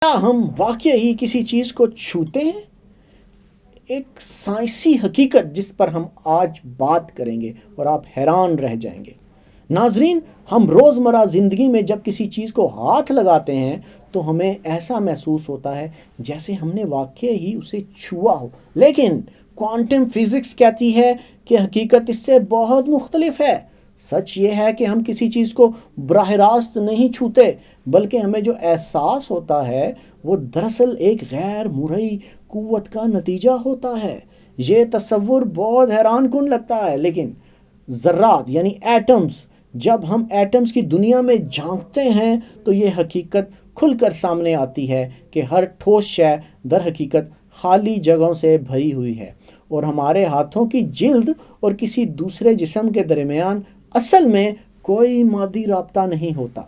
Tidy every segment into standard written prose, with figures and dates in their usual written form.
کیا ہم واقعی کسی چیز کو چھوتے ہیں؟ ایک سائنسی حقیقت جس پر ہم آج بات کریں گے اور آپ حیران رہ جائیں گے۔ ناظرین، ہم روزمرہ زندگی میں جب کسی چیز کو ہاتھ لگاتے ہیں تو ہمیں ایسا محسوس ہوتا ہے جیسے ہم نے واقعی ہی اسے چھوا ہو، لیکن کوانٹم فزکس کہتی ہے کہ حقیقت اس سے بہت مختلف ہے۔ سچ یہ ہے کہ ہم کسی چیز کو براہ راست نہیں چھوتے، بلکہ ہمیں جو احساس ہوتا ہے وہ دراصل ایک غیر مرئی قوت کا نتیجہ ہوتا ہے۔ یہ تصور بہت حیران کن لگتا ہے، لیکن ذرات یعنی ایٹمز، جب ہم ایٹمز کی دنیا میں جھانکتے ہیں تو یہ حقیقت کھل کر سامنے آتی ہے کہ ہر ٹھوس شے در حقیقت خالی جگہوں سے بھری ہوئی ہے، اور ہمارے ہاتھوں کی جلد اور کسی دوسرے جسم کے درمیان اصل میں کوئی مادی رابطہ نہیں ہوتا۔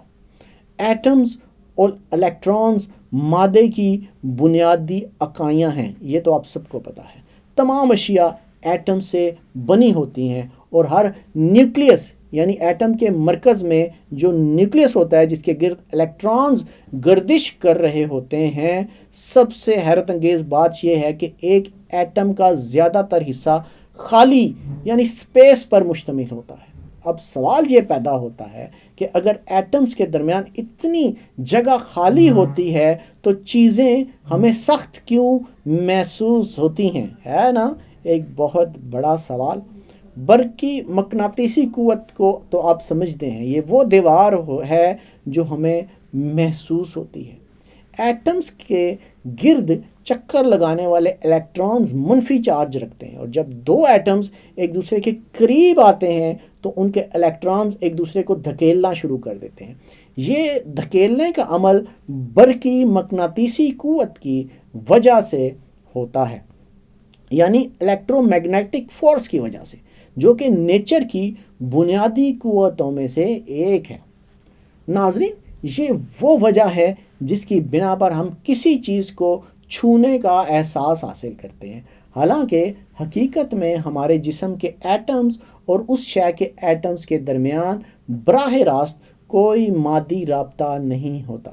ایٹمز اور الیکٹرانز مادے کی بنیادی اکائیاں ہیں، یہ تو آپ سب کو پتا ہے۔ تمام اشیاء ایٹم سے بنی ہوتی ہیں، اور ہر نیوکلیس یعنی ایٹم کے مرکز میں جو نیوکلیس ہوتا ہے جس کے گرد الیکٹرانز گردش کر رہے ہوتے ہیں، سب سے حیرت انگیز بات یہ ہے کہ ایک ایٹم کا زیادہ تر حصہ خالی یعنی سپیس پر مشتمل ہوتا ہے۔ اب سوال یہ پیدا ہوتا ہے کہ اگر ایٹمز کے درمیان اتنی جگہ خالی ہوتی ہے تو چیزیں ہمیں سخت کیوں محسوس ہوتی ہیں؟ ہے نا ایک بہت بڑا سوال۔ برقی مقناطیسی قوت کو تو آپ سمجھتے ہیں، یہ وہ دیوار ہے جو ہمیں محسوس ہوتی ہے۔ ایٹمز کے گرد چکر لگانے والے الیکٹرانز منفی چارج رکھتے ہیں، اور جب دو ایٹمز ایک دوسرے کے قریب آتے ہیں تو ان کے الیکٹرانز ایک دوسرے کو دھکیلنا شروع کر دیتے ہیں۔ یہ دھکیلنے کا عمل برقی مقناطیسی قوت کی وجہ سے ہوتا ہے، یعنی الیکٹرو میگنیٹک فورس کی وجہ سے، جو کہ نیچر کی بنیادی قوتوں میں سے ایک ہے۔ ناظرین، یہ وہ وجہ ہے جس کی بنا پر ہم کسی چیز کو چھونے کا احساس حاصل کرتے ہیں، حالانکہ حقیقت میں ہمارے جسم کے ایٹمز اور اس شے کے ایٹمز کے درمیان براہ راست کوئی مادی رابطہ نہیں ہوتا۔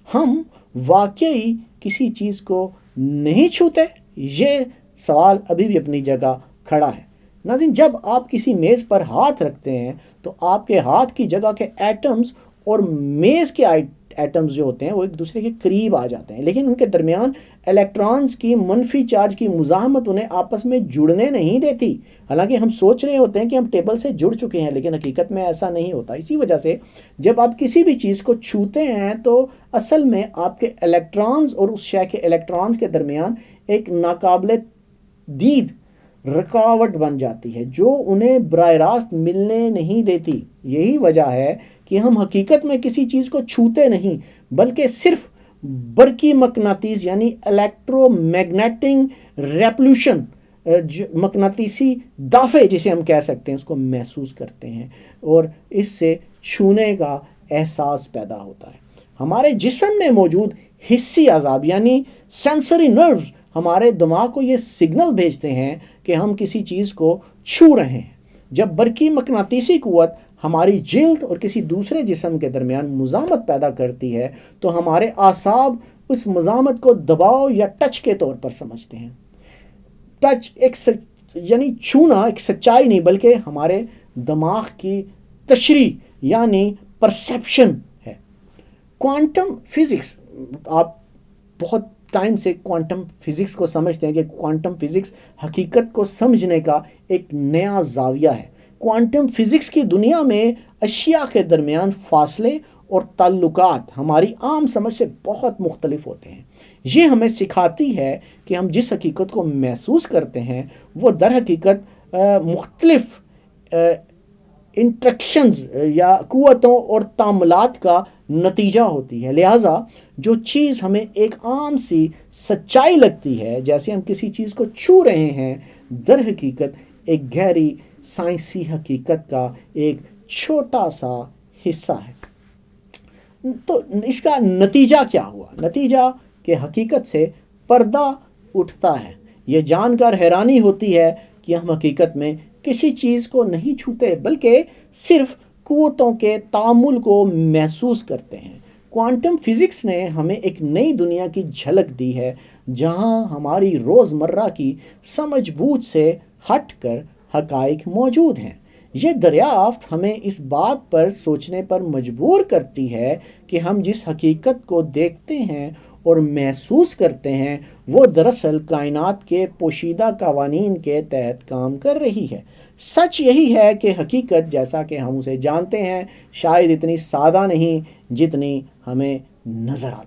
ہم واقعی کسی چیز کو نہیں چھوتے؟ یہ سوال ابھی بھی اپنی جگہ کھڑا ہے۔ ناظرین، جب آپ کسی میز پر ہاتھ رکھتے ہیں تو آپ کے ہاتھ کی جگہ کے ایٹمز اور میز کے ایٹمز جو ہوتے ہیں وہ ایک دوسرے کے قریب آ جاتے ہیں، لیکن ان کے درمیان الیکٹرانز کی منفی چارج کی مزاحمت انہیں آپس میں جڑنے نہیں دیتی۔ حالانکہ ہم سوچ رہے ہوتے ہیں کہ ہم ٹیبل سے جڑ چکے ہیں، لیکن حقیقت میں ایسا نہیں ہوتا۔ اسی وجہ سے جب آپ کسی بھی چیز کو چھوتے ہیں تو اصل میں آپ کے الیکٹرانز اور اس شے کے الیکٹرانز کے درمیان ایک ناقابل دید رکاوٹ بن جاتی ہے جو انہیں براہ راست ملنے نہیں دیتی۔ یہی وجہ ہے کہ ہم حقیقت میں کسی چیز کو چھوتے نہیں، بلکہ صرف برقی مقناطیس یعنی الیکٹرو میگنیٹک ریپولوشن، مقناطیسی دافع جسے ہم کہہ سکتے ہیں، اس کو محسوس کرتے ہیں، اور اس سے چھونے کا احساس پیدا ہوتا ہے۔ ہمارے جسم میں موجود حسی اعضاب یعنی سینسری نروز ہمارے دماغ کو یہ سگنل بھیجتے ہیں کہ ہم کسی چیز کو چھو رہے ہیں۔ جب برقی مقناطیسی قوت ہماری جلد اور کسی دوسرے جسم کے درمیان مزاحمت پیدا کرتی ہے تو ہمارے اعصاب اس مزاحمت کو دباؤ یا ٹچ کے طور پر سمجھتے ہیں۔ ٹچ یعنی چھونا ایک سچائی نہیں، بلکہ ہمارے دماغ کی تشریح یعنی پرسیپشن ہے۔ کوانٹم فزکس، آپ بہت ٹائم سے کوانٹم فزکس کو سمجھتے ہیں کہ کوانٹم فزکس حقیقت کو سمجھنے کا ایک نیا زاویہ ہے۔ کوانٹم فزکس کی دنیا میں اشیاء کے درمیان فاصلے اور تعلقات ہماری عام سمجھ سے بہت مختلف ہوتے ہیں۔ یہ ہمیں سکھاتی ہے کہ ہم جس حقیقت کو محسوس کرتے ہیں وہ در حقیقت مختلف انٹریکشنز یا قوتوں اور تعاملات کا نتیجہ ہوتی ہے۔ لہٰذا جو چیز ہمیں ایک عام سی سچائی لگتی ہے، جیسے ہم کسی چیز کو چھو رہے ہیں، در حقیقت ایک گہری سائنسی حقیقت کا ایک چھوٹا سا حصہ ہے۔ تو اس کا نتیجہ کیا ہوا؟ نتیجہ کہ حقیقت سے پردہ اٹھتا ہے۔ یہ جان کر حیرانی ہوتی ہے کہ ہم حقیقت میں کسی چیز کو نہیں چھوتے، بلکہ صرف قوتوں کے تعامل کو محسوس کرتے ہیں۔ کوانٹم فزکس نے ہمیں ایک نئی دنیا کی جھلک دی ہے جہاں ہماری روزمرہ کی سمجھ بوجھ سے ہٹ کر حقائق موجود ہیں۔ یہ دریافت ہمیں اس بات پر سوچنے پر مجبور کرتی ہے کہ ہم جس حقیقت کو دیکھتے ہیں اور محسوس کرتے ہیں وہ دراصل کائنات کے پوشیدہ قوانین کے تحت کام کر رہی ہے۔ سچ یہی ہے کہ حقیقت جیسا کہ ہم اسے جانتے ہیں شاید اتنی سادہ نہیں جتنی ہمیں نظر آتی ہے۔